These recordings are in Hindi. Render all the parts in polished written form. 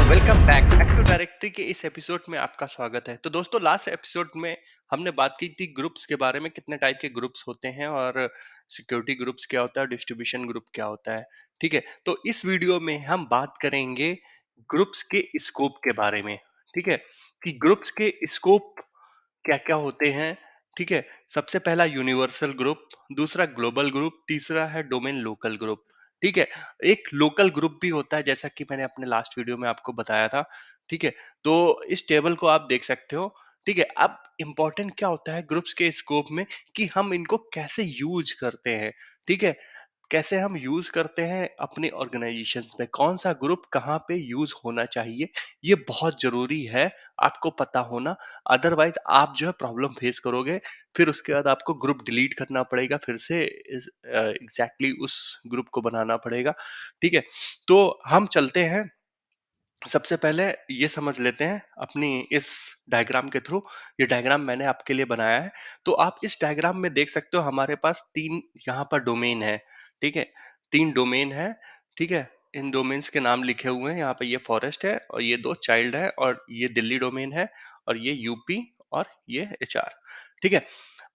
वेलकम बैक एक्टिव डायरेक्टरी के इस एपिसोड में आपका स्वागत है। तो दोस्तों, लास्ट एपिसोड में हमने बात की थी ग्रुप्स के बारे में, कितने टाइप के ग्रुप्स होते हैं और सिक्योरिटी ग्रुप्स क्या होता है, डिस्ट्रीब्यूशन ग्रुप क्या होता है। ठीक है, तो इस वीडियो में हम बात करेंगे ग्रुप्स के स्कोप के बारे में। ठीक है, कि ग्रुप्स के स्कोप क्या क्या होते हैं। ठीक है, सबसे पहला यूनिवर्सल ग्रुप, दूसरा ग्लोबल ग्रुप, तीसरा है डोमेन लोकल ग्रुप। ठीक है, एक लोकल ग्रुप भी होता है जैसा कि मैंने अपने लास्ट वीडियो में आपको बताया था। ठीक है, तो इस टेबल को आप देख सकते हो। ठीक है, अब इंपॉर्टेंट क्या होता है ग्रुप्स के स्कोप में, कि हम इनको कैसे यूज करते हैं। ठीक है, कैसे हम यूज करते हैं अपने ऑर्गेनाइजेशंस में, कौन सा ग्रुप कहाँ पे यूज होना चाहिए, ये बहुत जरूरी है आपको पता होना। अदरवाइज आप जो है प्रॉब्लम फेस करोगे, फिर उसके बाद आपको ग्रुप डिलीट करना पड़ेगा, फिर से एग्जैक्टली उस ग्रुप को बनाना पड़ेगा। ठीक है, तो हम चलते हैं, सबसे पहले ये समझ लेते हैं अपनी इस डायग्राम के थ्रू। ये डायग्राम मैंने आपके लिए बनाया है। तो आप इस डायग्राम में देख सकते हो हमारे पास तीन यहाँ पर डोमेन है। ठीक है, तीन डोमेन है। ठीक है, इन डोमेन्स के नाम लिखे हुए हैं यहाँ पे। ये फॉरेस्ट है और ये दो चाइल्ड है, और ये दिल्ली डोमेन है, और ये यूपी, और ये एचआर। ठीक है,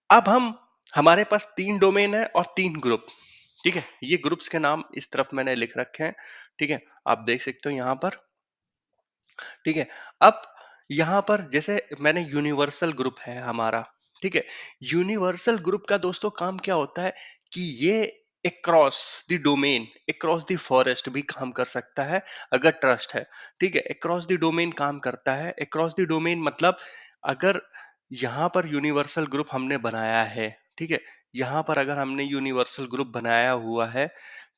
अब हम, हमारे पास तीन डोमेन है और तीन ग्रुप। ठीक है, ये ग्रुप्स के नाम इस तरफ मैंने लिख रखे हैं। ठीक है, आप देख सकते हो यहाँ पर। ठीक है, अब यहां पर जैसे मैंने यूनिवर्सल ग्रुप है हमारा। ठीक है, यूनिवर्सल ग्रुप का दोस्तों काम क्या होता है, कि ये across the domain, across the forest भी काम कर सकता है अगर ट्रस्ट है। ठीक है, अक्रॉस द डोमेन काम करता है। अक्रॉस द डोमेन मतलब, अगर यहाँ पर यूनिवर्सल ग्रुप हमने बनाया है, ठीक है, यहाँ पर अगर हमने यूनिवर्सल ग्रुप बनाया हुआ है,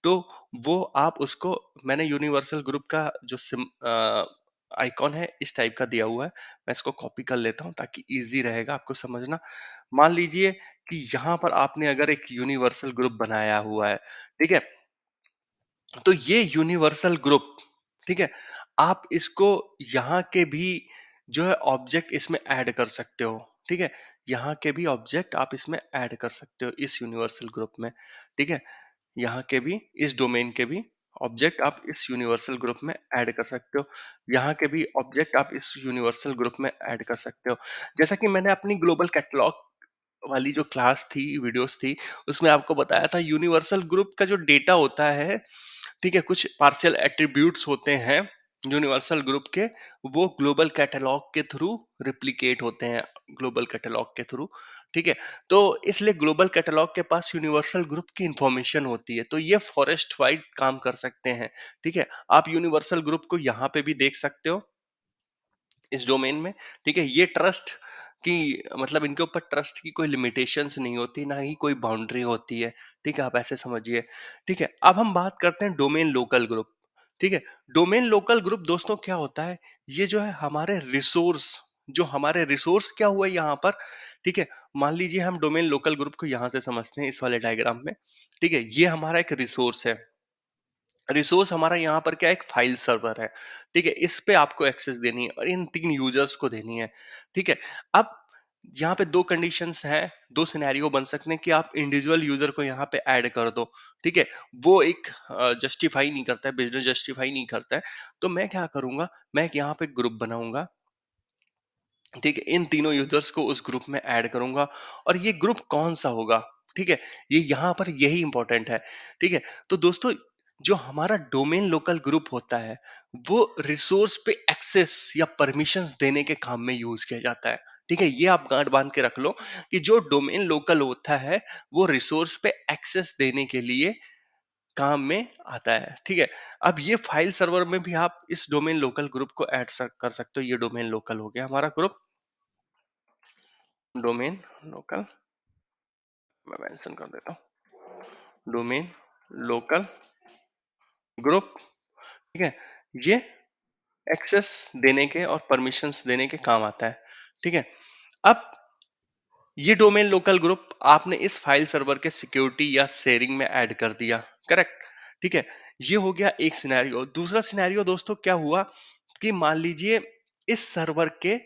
तो वो आप उसको, मैंने यूनिवर्सल ग्रुप का जो आइकॉन है इस टाइप का दिया हुआ है। मैं इसको कॉपी कर लेता हूँ ताकि इजी रहेगा आपको समझना। मान लीजिए कि यहाँ पर आपने अगर एक यूनिवर्सल ग्रुप बनाया हुआ है, ठीक है, तो ये यूनिवर्सल ग्रुप, ठीक है, आप इसको यहाँ के भी जो है ऑब्जेक्ट इसमें ऐड कर सकते हो। ठीक है, यहाँ के भी ऑब्जेक्ट आप इसमें ऐड कर सकते हो इस यूनिवर्सल ग्रुप में। ठीक है, यहाँ के भी, इस डोमेन के भी ऑब्जेक्ट आप इस यूनिवर्सल ग्रुप में ऐड कर सकते हो। यहाँ के भी ऑब्जेक्ट आप इस यूनिवर्सल ग्रुप में ऐड कर सकते हो। जैसा कि मैंने अपनी ग्लोबल कैटलॉग वाली जो क्लास थी, वीडियोस थी, उसमें आपको बताया था यूनिवर्सल ग्रुप का जो डेटा होता है, ठीक है, कुछ पार्शियल एट्रीब्यूट्स होते हैं यूनिवर्सल ग्रुप के, वो ग्लोबल कैटलॉग के थ्रू रिप्लिकेट होते हैं, ग्लोबल कैटलॉग के थ्रू। ठीक है, तो इसलिए ग्लोबल कैटलॉग के पास यूनिवर्सल ग्रुप की इंफॉर्मेशन होती है, तो ये फॉरेस्ट वाइड काम कर सकते हैं। ठीक है, आप यूनिवर्सल ग्रुप को यहाँ पे भी देख सकते हो इस डोमेन में। ठीक है, ये ट्रस्ट की, मतलब इनके ऊपर ट्रस्ट की कोई लिमिटेशंस नहीं होती, ना ही कोई बाउंड्री होती है। ठीक है, आप ऐसे समझिए। ठीक है, अब हम बात करते हैं डोमेन लोकल ग्रुप। ठीक है, डोमेन लोकल ग्रुप दोस्तों क्या होता है, ये जो है हमारे रिसोर्स, जो हमारे रिसोर्स क्या हुआ यहाँ पर। ठीक है, मान लीजिए हम डोमेन लोकल ग्रुप को यहाँ से समझते हैं इस वाले डायग्राम में। ठीक है, ये हमारा एक रिसोर्स है। रिसोर्स हमारा यहाँ पर क्या है, एक फाइल सर्वर है। ठीक है, इस पे आपको एक्सेस देनी है और इन तीन यूजर्स को देनी है। ठीक है, अब यहाँ पे दो कंडीशंस हैं, दो सिनेरियो बन सकते हैं, कि आप इंडिविजुअल यूजर को यहाँ पे ऐड कर दो। ठीक है, वो एक जस्टिफाई नहीं करता है, बिजनेस जस्टिफाई नहीं करता है। तो मैं क्या करूंगा, मैं यहाँ पे ग्रुप बनाऊंगा। ठीक है, इन तीनों यूजर्स को उस ग्रुप में ऐड करूंगा, और ये ग्रुप कौन सा होगा, ठीक है, ये यहाँ पर यही इंपॉर्टेंट है। ठीक है, तो दोस्तों, जो हमारा डोमेन लोकल ग्रुप होता है, वो रिसोर्स पे एक्सेस या परमिशंस देने के काम में यूज किया जाता है। ठीक है, ये आप गांठ बांध के रख लो, कि जो डोमेन लोकल होता है, वो रिसोर्स पे एक्सेस देने के लिए काम में आता है। ठीक है, अब ये फाइल सर्वर में भी आप इस डोमेन लोकल ग्रुप को ऐड कर सकते हो। ये डोमेन लोकल हो गया हमारा ग्रुप, डोमेन लोकल, मैं मेंशन कर देता हूँ, डोमेन लोकल ग्रुप। ठीक है, ये एक्सेस देने के और परमिशंस देने के काम आता है। ठीक है, अब ये डोमेन लोकल ग्रुप आपने इस फाइल सर्वर के सिक्योरिटी या शेयरिंग में ऐड कर दिया, करेक्ट। ठीक है, ये हो गया एक सिनेरियो। दूसरा सिनेरियो दोस्तों क्या हुआ, कि मान लीजिए इस सर्वर के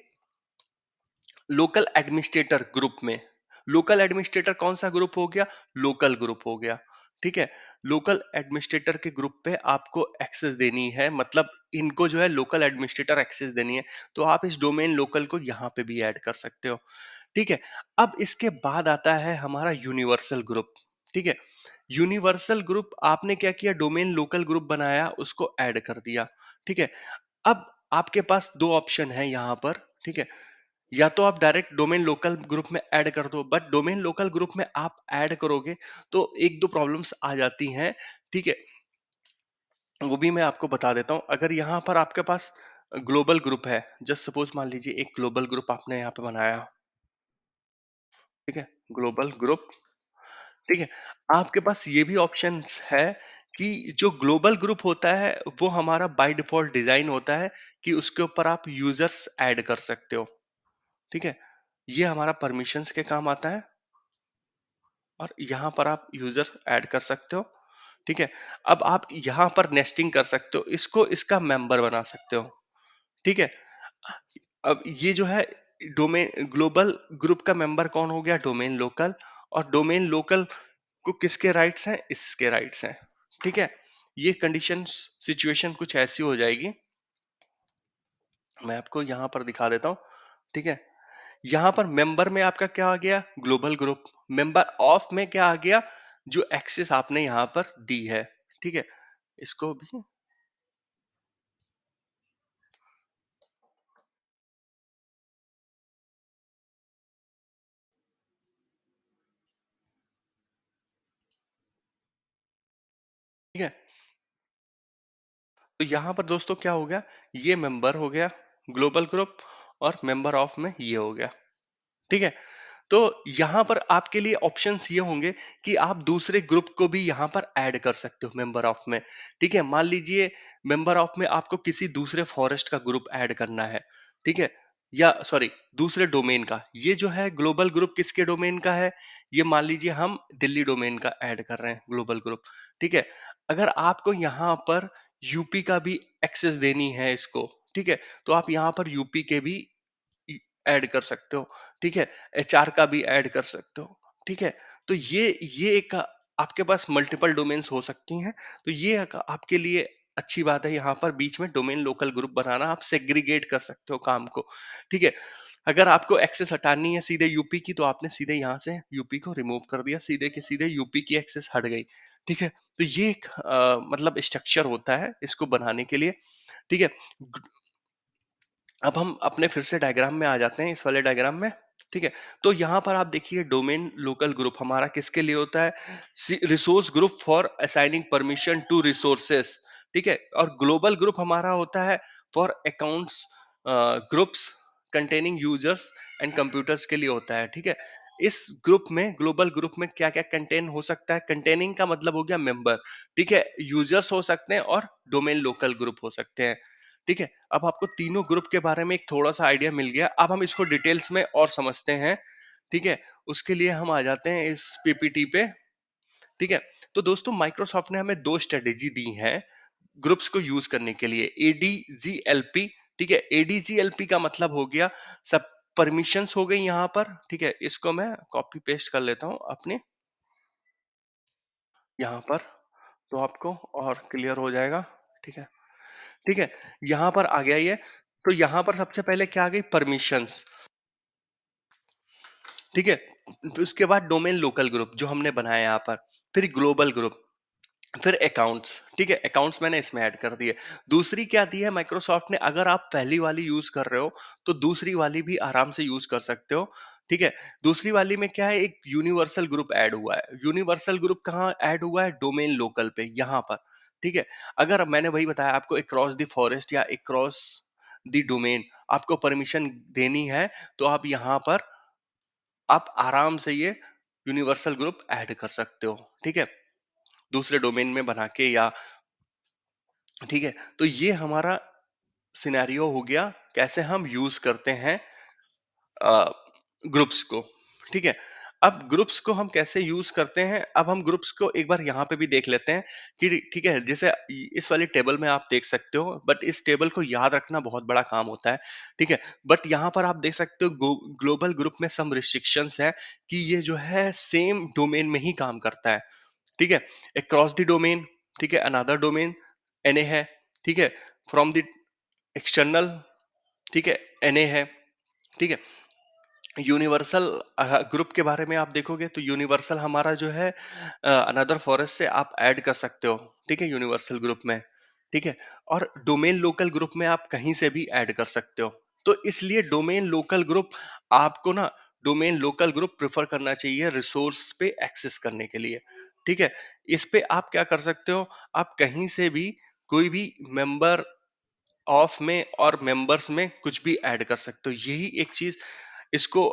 लोकल एडमिनिस्ट्रेटर ग्रुप में, लोकल एडमिनिस्ट्रेटर कौन सा ग्रुप हो गया, लोकल ग्रुप हो गया। ठीक है, लोकल एडमिनिस्ट्रेटर के ग्रुप पे आपको एक्सेस देनी है, मतलब इनको जो है लोकल एडमिनिस्ट्रेटर एक्सेस देनी है, तो आप इस डोमेन लोकल को यहाँ पे भी ऐड कर सकते हो। ठीक है। अब इसके बाद आता है हमारा यूनिवर्सल ग्रुप। ठीक है। यूनिवर्सल ग्रुप आपने क्या किया, डोमेन लोकल ग्रुप बनाया, उसको ऐड कर दिया। ठीक है। अब आपके पास दो ऑप्शन है यहाँ पर। ठीक है। या तो आप डायरेक्ट डोमेन लोकल ग्रुप में ऐड कर दो, बट डोमेन लोकल ग्रुप में आप ऐड करोगे तो एक दो प्रॉब्लम्स आ जाती हैं। ठीक है। वो भी मैं आपको बता देता हूँ। अगर यहाँ पर आपके पास ग्लोबल ग्रुप है, जस्ट सपोज मान लीजिए एक ग्लोबल ग्रुप आपने यहाँ पे बनाया। ठीक है। Global group. ठीक है। आपके पास ये भी ऑप्शंस है कि जो ग्लोबल ग्रुप होता है वो हमारा बाय डिफॉल्ट डिजाइन होता है कि उसके ऊपर आप यूजर्स ऐड कर सकते हो। ठीक है। ये हमारा परमिशंस के काम आता है और यहाँ पर आप यूजर ऐड कर सकते हो। ठीक है। अब आप यहाँ पर नेस्टिंग कर सकते हो, इसको इसका मेंबर बना सकते हो। ठीक है। अब ये जो है डोमेन ग्लोबल ग्रुप का मेंबर कौन हो गया, डोमेन लोकल। और डोमेन लोकल को किसके राइट्स हैं, इसके राइट्स हैं। ठीक है। ये कंडीशंस सिचुएशन कुछ ऐसी हो जाएगी, मैं आपको यहाँ पर दिखा देता हूँ। ठीक है। यहाँ पर मेंबर में आपका क्या आ गया, ग्लोबल ग्रुप। मेंबर ऑफ में क्या आ गया, जो एक्सेस आपने यहाँ पर दी है। ठीक है। इसको भी। ठीक है। तो यहाँ पर दोस्तों क्या हो गया, ये मेंबर हो गया ग्लोबल ग्रुप, और मेंबर ऑफ में ये हो गया। ठीक है। तो यहां पर आपके लिए ऑप्शंस ये होंगे कि आप दूसरे ग्रुप को भी यहां पर ऐड कर सकते हो मेंबर ऑफ में। ठीक है। मान लीजिए मेंबर ऑफ में आपको किसी दूसरे फॉरेस्ट का ग्रुप ऐड करना है। ठीक है। या सॉरी, दूसरे डोमेन का। ये जो है ग्लोबल ग्रुप किसके डोमेन का है, ये मान लीजिए हम दिल्ली डोमेन का ऐड कर रहे हैं ग्लोबल ग्रुप। ठीक है। अगर आपको यहाँ पर यूपी का भी एक्सेस देनी है इसको, ठीक है, तो आप यहाँ पर यूपी के भी ऐड कर सकते हो। ठीक है। एचआर का भी ऐड कर सकते हो। ठीक है। तो ये एक आपके पास मल्टीपल डोमेन्स हो सकती हैं। तो ये आपके लिए अच्छी बात है, यहाँ पर बीच में डोमेन लोकल ग्रुप बनाना, आप सेग्रीगेट कर सकते हो काम को। ठीक है। अगर आपको एक्सेस हटानी है सीधे यूपी की, तो आपने सीधे यहाँ से यूपी को रिमूव कर दिया, सीधे के सीधे यूपी की एक्सेस हट गई। ठीक है। तो ये एक मतलब स्ट्रक्चर होता है इसको बनाने के लिए। ठीक है। अब हम अपने फिर से डायग्राम में आ जाते हैं, इस वाले डायग्राम में। ठीक है। तो यहाँ पर आप देखिए डोमेन लोकल ग्रुप हमारा किसके लिए होता है, resource group for assigning permission to resources. ठीक है। और ग्लोबल ग्रुप हमारा होता है for accounts groups containing users and computers के लिए होता है। ठीक है। इस ग्रुप में, ग्लोबल ग्रुप में क्या क्या कंटेन हो सकता है, कंटेनिंग का मतलब हो गया मेंबर। ठीक है। यूजर्स हो सकते हैं और डोमेन लोकल ग्रुप हो सकते हैं। ठीक है। अब आपको तीनों ग्रुप के बारे में एक थोड़ा सा आइडिया मिल गया, अब हम इसको डिटेल्स में और समझते हैं। ठीक है। उसके लिए हम आ जाते हैं इस पीपीटी पे। ठीक है। तो दोस्तों माइक्रोसॉफ्ट ने हमें दो स्ट्रेटेजी दी हैं ग्रुप्स को यूज करने के लिए, एडीजीएलपी। ठीक है। एडीजीएलपी का मतलब हो गया सब परमिशंस हो गई यहाँ पर। ठीक है। इसको मैं कॉपी पेस्ट कर लेता हूँ अपने यहाँ पर, तो आपको और क्लियर हो जाएगा। ठीक है। ठीक है। यहाँ पर आ गया ये। तो यहाँ पर सबसे पहले क्या आ गई, परमिशंस। ठीक है। तो उसके बाद डोमेन लोकल ग्रुप जो हमने बनाया यहाँ पर, फिर ग्लोबल ग्रुप, फिर अकाउंट्स। ठीक है। अकाउंट्स मैंने इसमें ऐड कर दिए। दूसरी क्या दी है माइक्रोसॉफ्ट ने, अगर आप पहली वाली यूज कर रहे हो तो दूसरी वाली भी आराम से यूज कर सकते हो। ठीक है। दूसरी वाली में क्या है, एक यूनिवर्सल ग्रुप ऐड हुआ है। यूनिवर्सल ग्रुप कहाँ ऐड हुआ है, डोमेन लोकल पे, यहाँ पर। ठीक है। अगर मैंने वही बताया आपको, अक्रॉस द फॉरेस्ट या अक्रॉस द डोमेन आपको परमिशन देनी है, तो आप यहाँ पर आप आराम से ये यूनिवर्सल ग्रुप ऐड कर सकते हो। ठीक है। दूसरे डोमेन में बना के या, ठीक है। तो ये हमारा सिनेरियो हो गया कैसे हम यूज करते हैं ग्रुप्स को। ठीक है। अब ग्रुप्स को हम कैसे यूज करते हैं, अब हम ग्रुप्स को एक बार यहाँ पे भी देख लेते हैं कि, ठीक है, जैसे इस वाले टेबल में आप देख सकते हो, बट इस टेबल को याद रखना बहुत बड़ा काम होता है। ठीक है। बट यहाँ पर आप देख सकते हो ग्लोबल ग्रुप में सम रिस्ट्रिक्शंस है कि ये जो है सेम डोमेन में ही काम करता है। ठीक है। अक्रॉस द डोमेन, ठीक है, अनदर डोमेन एनए है, ठीक है। फ्रॉम द एक्सटर्नल, ठीक है, एनए है, ठीक है। यूनिवर्सल ग्रुप के बारे में आप देखोगे तो यूनिवर्सल हमारा जो है अनदर फॉरेस्ट से आप ऐड कर सकते हो, ठीक है, यूनिवर्सल ग्रुप में, ठीक है। और डोमेन लोकल ग्रुप में आप कहीं से भी ऐड कर सकते हो। तो इसलिए डोमेन लोकल ग्रुप आपको ना, डोमेन लोकल ग्रुप प्रेफर करना चाहिए रिसोर्स पे एक्सेस करने के लिए, ठीक है। इस पे आप क्या कर सकते हो, आप कहीं से भी कोई भी मेंबर ऑफ में और मेंबर्स में कुछ भी ऐड कर सकते हो। यही एक चीज इसको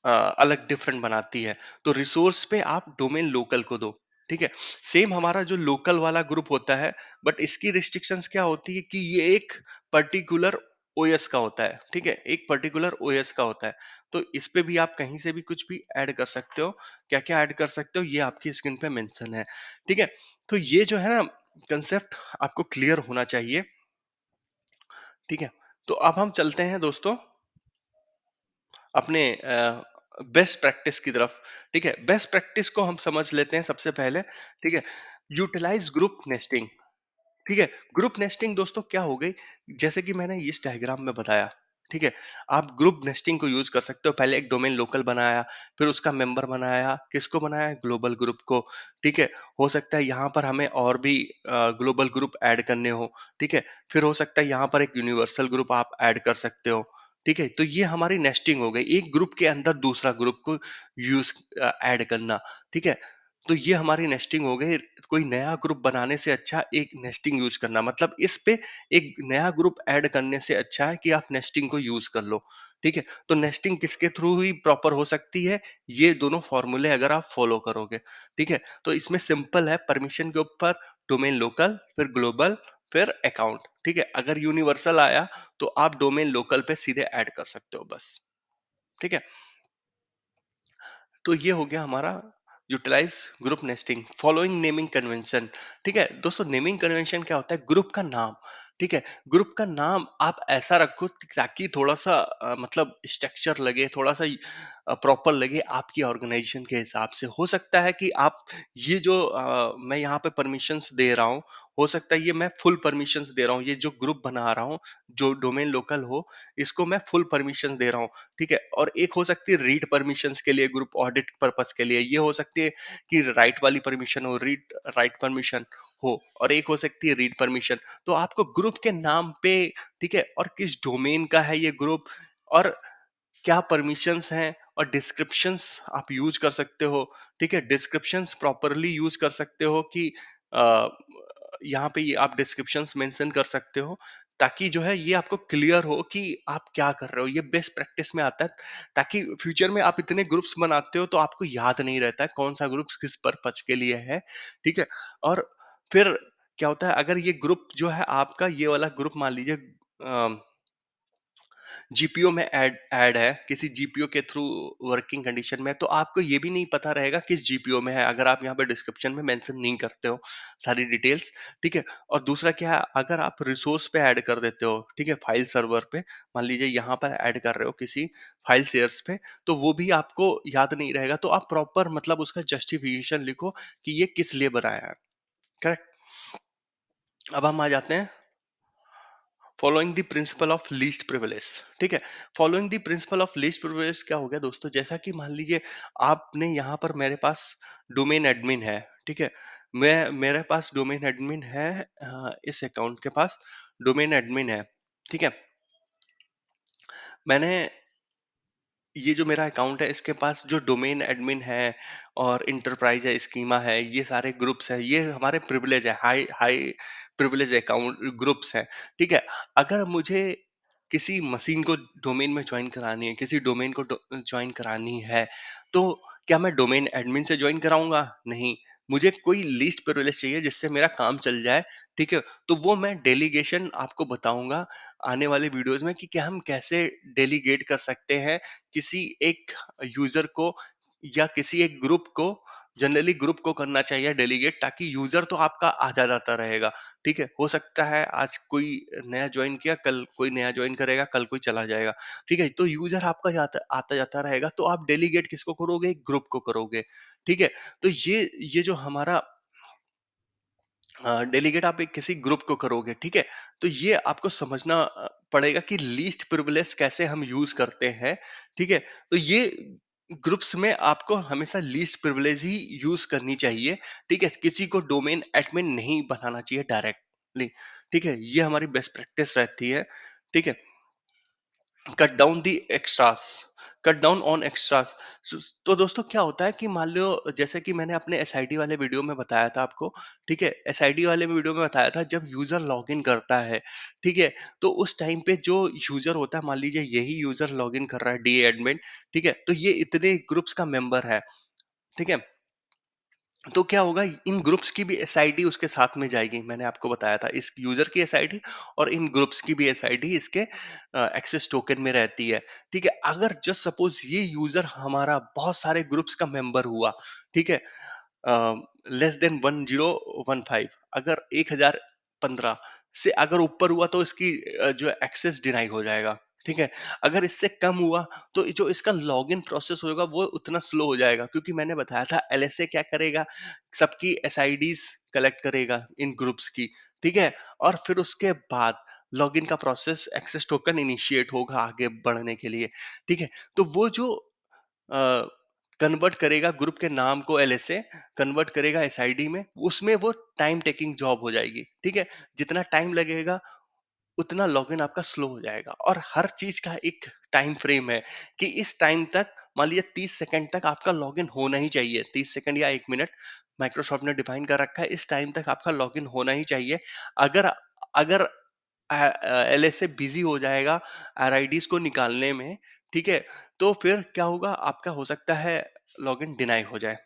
अलग डिफरेंट बनाती है। तो रिसोर्स पे आप डोमेन लोकल को दो, ठीक है। सेम हमारा जो लोकल वाला ग्रुप होता है, बट इसकी रिस्ट्रिक्शंस क्या होती है कि ये एक पर्टिकुलर ओएस का होता है, ठीक है, एक पर्टिकुलर ओएस का होता है। तो इस पे भी आप कहीं से भी कुछ भी ऐड कर सकते हो। क्या क्या ऐड कर सकते हो ये आपकी स्क्रीन पे मेंशन है, ठीक है। तो ये जो है ना कंसेप्ट आपको क्लियर होना चाहिए, ठीक है। तो अब हम चलते हैं दोस्तों अपने बेस्ट प्रैक्टिस की तरफ, ठीक है। बेस्ट प्रैक्टिस को हम समझ लेते हैं सबसे पहले, ठीक है। यूटिलाइज ग्रुप नेस्टिंग, ठीक है। ग्रुप नेस्टिंग दोस्तों क्या हो गई, जैसे कि मैंने इस डायग्राम में बताया, ठीक है। आप ग्रुप नेस्टिंग को यूज कर सकते हो। पहले एक डोमेन लोकल बनाया, फिर उसका मेंबर बनाया, किसको बनाया, ग्लोबल ग्रुप को, ठीक है। हो सकता है यहाँ पर हमें और भी ग्लोबल ग्रुप ऐड करने हो, ठीक है। फिर हो सकता है यहाँ पर एक यूनिवर्सल ग्रुप आप ऐड कर सकते हो, ठीक है। तो ये हमारी नेस्टिंग हो गई, एक ग्रुप के अंदर दूसरा ग्रुप को यूज ऐड करना, ठीक है। तो ये हमारी नेस्टिंग हो गई। कोई नया ग्रुप बनाने से अच्छा एक नेस्टिंग यूज करना, मतलब इस पे एक नया ग्रुप ऐड करने से अच्छा है कि आप नेस्टिंग को यूज कर लो, ठीक है। तो नेस्टिंग किसके थ्रू ही प्रॉपर हो सकती है, ये दोनों फॉर्मूले अगर आप फॉलो करोगे, ठीक है। तो इसमें सिंपल है, परमिशन के ऊपर डोमेन लोकल, फिर ग्लोबल, फिर अकाउंट, ठीक है। अगर यूनिवर्सल आया तो आप डोमेन लोकल पे सीधे ऐड कर सकते हो बस, ठीक है। तो ये हो गया हमारा utilise group nesting following naming convention, ठीक है। दोस्तों नेमिंग कन्वेंशन क्या होता है, ग्रुप का नाम, ठीक है। ग्रुप का नाम आप ऐसा रखो ताकि थोड़ा सा मतलब स्ट्रक्चर लगे, थोड़ा सा प्रॉपर लगे आपकी ऑर्गेनाइजेशन के हिसाब से। हो सकता है कि आप ये जो मैं यहाँ पे परमिशंस दे रहा हूँ, हो सकता है ये मैं फुल परमिशंस दे रहा हूँ, ये जो ग्रुप बना रहा हूँ जो डोमेन लोकल हो, इसको मैं फुल परमिशंस दे रहा हूँ, ठीक है। और एक हो सकती है रीड परमिशंस के लिए, ग्रुप ऑडिट पर्पस के लिए। ये हो सकती है कि राइट वाली परमिशन हो, रीड राइट परमिशन हो, और एक हो सकती है रीड परमिशन। तो आपको ग्रुप के नाम पे, ठीक है, और किस डोमेन का है ये ग्रुप, और क्या परमिशंस हैं, और डिस्क्रिप्शंस आप यूज कर सकते हो, ठीक है। डिस्क्रिप्शंस प्रॉपरली यूज कर सकते हो कि अ, यहाँ पे ये आप डिस्क्रिप्शंस मेंशन कर सकते हो, ताकि जो है ये आपको क्लियर हो कि आप क्या कर रहे हो। ये बेस्ट प्रैक्टिस में आता है, ताकि फ्यूचर में आप इतने ग्रुप्स बनाते हो तो आपको याद नहीं रहता है कौन सा ग्रुप किस पर्पज के लिए है, ठीक है। और फिर क्या होता है, अगर ये ग्रुप जो है आपका, ये वाला ग्रुप मान लीजिए जीपीओ में ऐड ऐड है, किसी जीपीओ के थ्रू वर्किंग कंडीशन में, तो आपको ये भी नहीं पता रहेगा किस जीपीओ में है, अगर आप यहाँ पे डिस्क्रिप्शन में मेंशन नहीं करते हो सारी डिटेल्स, ठीक है। और दूसरा क्या है, अगर आप रिसोर्स पे ऐड कर देते हो, ठीक है, फाइल सर्वर पे, मान लीजिए यहाँ पर ऐड कर रहे हो किसी फाइल शेयर्स पे, तो वो भी आपको याद नहीं रहेगा। तो आप प्रॉपर मतलब उसका जस्टिफिकेशन लिखो कि ये किस लिए बनाया है, करेक्ट। अब हम आ जाते हैं following the principle of least privilege, ठीक है। Following the principle of least privilege क्या हो गया दोस्तों, जैसा कि मान लीजिए आपने यहाँ पर, मेरे पास डोमेन एडमिन है, ठीक है। मैं मेरे पास डोमेन एडमिन है, इस अकाउंट के पास डोमेन एडमिन है, ठीक है। मैंने ये जो मेरा अकाउंट है इसके पास जो डोमेन एडमिन है और इंटरप्राइज है, स्कीमा है, ये सारे ग्रुप्स हैं, ये हमारे प्रिविलेज है, high high privilege account groups हैं, ठीक है। अगर मुझे किसी मशीन को डोमेन में ज्वाइन करानी है, किसी डोमेन को ज्वाइन करानी है, तो क्या मैं डोमेन एडमिन से ज्वाइन कराऊंगा, नहीं। मुझे कोई लीस्ट प्रिविलेज चाहिए जिससे मेरा काम चल जाए, ठीक है। तो वो मैं डेलीगेशन आपको बताऊंगा आने वाले वीडियोस में कि क्या हम कैसे डेलीगेट कर सकते हैं किसी एक यूजर को या किसी एक ग्रुप को जनरली ग्रुप को करना चाहिए डेलीगेट, ताकि यूजर तो आपका आता जाता रहेगा। ठीक है, हो सकता है आज कोई नया ज्वाइन किया, कल कोई नया ज्वाइन करेगा, कल कोई चला जाएगा। ठीक है, तो यूजर आपका जाता आता जाता रहेगा, तो आप डेलीगेट किसको करोगे? ग्रुप को करोगे। ठीक है, तो ये जो हमारा डेलीगेट आप एक किसी ग्रुप को करोगे। ठीक है, तो ये आपको समझना पड़ेगा कि लीस्ट प्रिविलेज कैसे हम यूज करते हैं। ठीक है, तो ये ग्रुप्स में आपको हमेशा लीस्ट प्रिविलेज ही यूज करनी चाहिए। ठीक है, किसी को डोमेन एडमिन नहीं बनाना चाहिए डायरेक्टली। ठीक है, ये हमारी बेस्ट प्रैक्टिस रहती है। ठीक है, cut down the extras, cut down on extras. तो दोस्तों क्या होता है कि मान लो, जैसे कि मैंने अपने एसआईडी वाले वीडियो में बताया था आपको। ठीक है, एसआईडी वाले वीडियो में बताया था, जब यूजर लॉगिन करता है, ठीक है, तो उस टाइम पे जो यूजर होता है, मान लीजिए यही यूजर लॉगिन कर रहा है, डी एडमिन। ठीक है, तो ये इतने ग्रुप्स का मेंबर है। ठीक है, तो क्या होगा, इन ग्रुप्स की भी एसआईडी उसके साथ में जाएगी। मैंने आपको बताया था, इस यूजर की एसआईडी और इन ग्रुप्स की भी एसआईडी इसके एक्सेस टोकन में रहती है। ठीक है, अगर जस्ट सपोज ये यूजर हमारा बहुत सारे ग्रुप्स का मेंबर हुआ, ठीक है, लेस देन 1015, अगर 1015 से अगर ऊपर हुआ, तो इसकी जो एक्सेस डिनाई हो जाएगा। ठीक है, अगर इससे कम हुआ, तो जो इसका लॉगिन प्रोसेस होगा वो उतना स्लो हो जाएगा, क्योंकि मैंने बताया था एलएसए क्या करेगा, सबकी एसआईडीज कलेक्ट करेगा इन ग्रुप्स की। ठीक है, और फिर उसके बाद लॉगिन का प्रोसेस, एक्सेस टोकन इनिशिएट होगा आगे बढ़ने के लिए। ठीक है, तो वो जो कन्वर्ट करेगा ग्रुप के नाम को एलएसए, कन्वर्ट करेगा एसआईडी में, उसमें वो टाइम टेकिंग जॉब हो जाएगी। ठीक है, जितना टाइम लगेगा उतना लॉगिन आपका स्लो हो जाएगा। और हर चीज का एक टाइम फ्रेम है कि इस टाइम तक, मान लीजिए 30 सेकंड तक आपका लॉगिन होना ही चाहिए, 30 सेकंड या 1 मिनट माइक्रोसॉफ्ट ने डिफाइन कर रखा है, इस टाइम तक आपका लॉगिन होना ही चाहिए। अगर अगर एलएसए बिजी हो जाएगा आरआईडीज को निकालने में, ठीक है, तो फिर क्या होगा, आपका हो सकता है लॉगिन डिनाई हो जाए।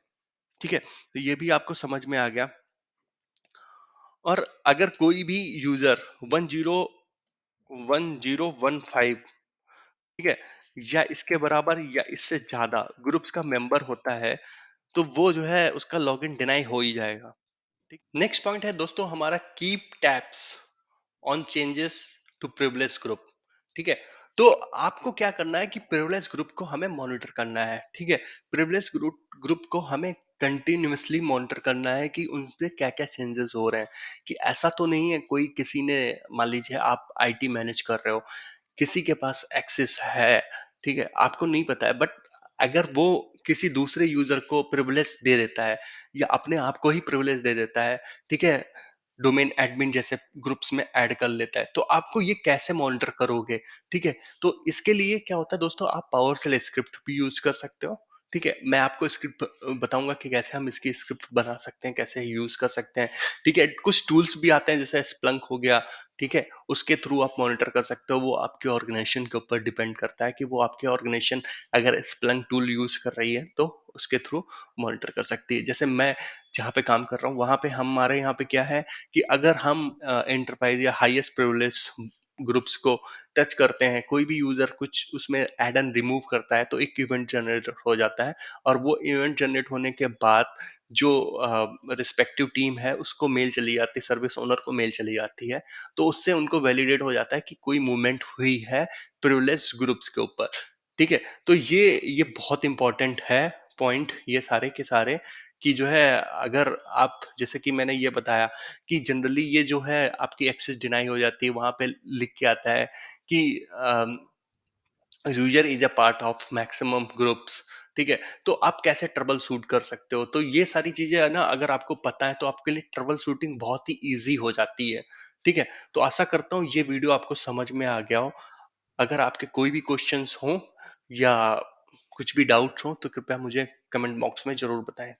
ठीक है, तो ये भी आपको समझ में आ गया। और अगर कोई भी यूजर 1015, ठीक है, या इसके बराबर या इससे ज्यादा ग्रुप्स का मेंबर होता है, तो वो जो है उसका लॉगिन डिनाई हो ही जाएगा। ठीक, नेक्स्ट पॉइंट है दोस्तों हमारा, keep tabs on changes to privilege group. ठीक है, तो आपको क्या करना है कि प्रिविलेज ग्रुप को हमें मॉनिटर करना है। ठीक है, प्रिविलेज ग्रुप ग्रुप को हमें कंटिन्यूअसली मॉनिटर करना है कि उन पे क्या क्या चेंजेस हो रहे हैं। कि ऐसा तो नहीं है कोई किसी ने, मान लीजिए आप आईटी मैनेज कर रहे हो, किसी के पास एक्सेस है, ठीक है, आपको नहीं पता है, बट अगर वो किसी दूसरे यूजर को प्रिविलेज दे देता है, या अपने आप को ही प्रिविलेज दे देता है, ठीक है, डोमेन एडमिन जैसे ग्रुप्स में ऐड कर लेता है, तो आपको ये कैसे मॉनिटर करोगे? ठीक है, तो इसके लिए क्या होता है दोस्तों, आप पावर सेल स्क्रिप्ट भी यूज कर सकते हो। ठीक है, मैं आपको स्क्रिप्ट बताऊंगा कि कैसे हम इसकी स्क्रिप्ट बना सकते हैं, कैसे यूज कर सकते हैं। ठीक है, कुछ टूल्स भी आते हैं जैसे स्प्लंक हो गया। ठीक है, उसके थ्रू आप मॉनिटर कर सकते हो। वो आपके ऑर्गेनाइजेशन के ऊपर डिपेंड करता है कि वो आपके ऑर्गेनाइजेशन अगर स्प्लंक टूल यूज कर रही है, तो उसके थ्रू मॉनिटर कर सकती है। जैसे मैं जहाँ पे काम कर रहा हूँ, वहां पे हमारे यहाँ पे क्या है कि अगर हम एंटरप्राइज या हाईएस्ट प्रिविलेज ग्रुप्स को टच करते हैं, कोई भी यूजर कुछ उसमें ऐड एंड रिमूव करता है, तो एक इवेंट जनरेट हो जाता है। और वो इवेंट जनरेट होने के बाद जो रिस्पेक्टिव टीम है उसको मेल चली जाती है, सर्विस ओनर को मेल चली जाती है, तो उससे उनको वैलिडेट हो जाता है कि कोई मूवमेंट हुई है प्रिविलेज ग्रुप्स के ऊपर। ठीक है, तो ये बहुत इंपॉर्टेंट है पॉइंट, ये सारे के सारे, कि जो है अगर आप, जैसे कि मैंने ये बताया कि जनरली ये जो है आपकी एक्सेस डिनाई हो जाती है, वहां पे लिख के आता है कि user is a part of maximum groups. ठीक है, तो आप कैसे ट्रबल शूट कर सकते हो, तो ये सारी चीजें है ना, अगर आपको पता है तो आपके लिए ट्रबल शूटिंग बहुत ही इजी हो जाती है। ठीक है, तो आशा करता हूँ ये वीडियो आपको समझ में आ गया हो। अगर आपके कोई भी क्वेश्चंस हो या कुछ भी डाउट्स हो, तो कृपया मुझे कमेंट बॉक्स में जरूर बताएं।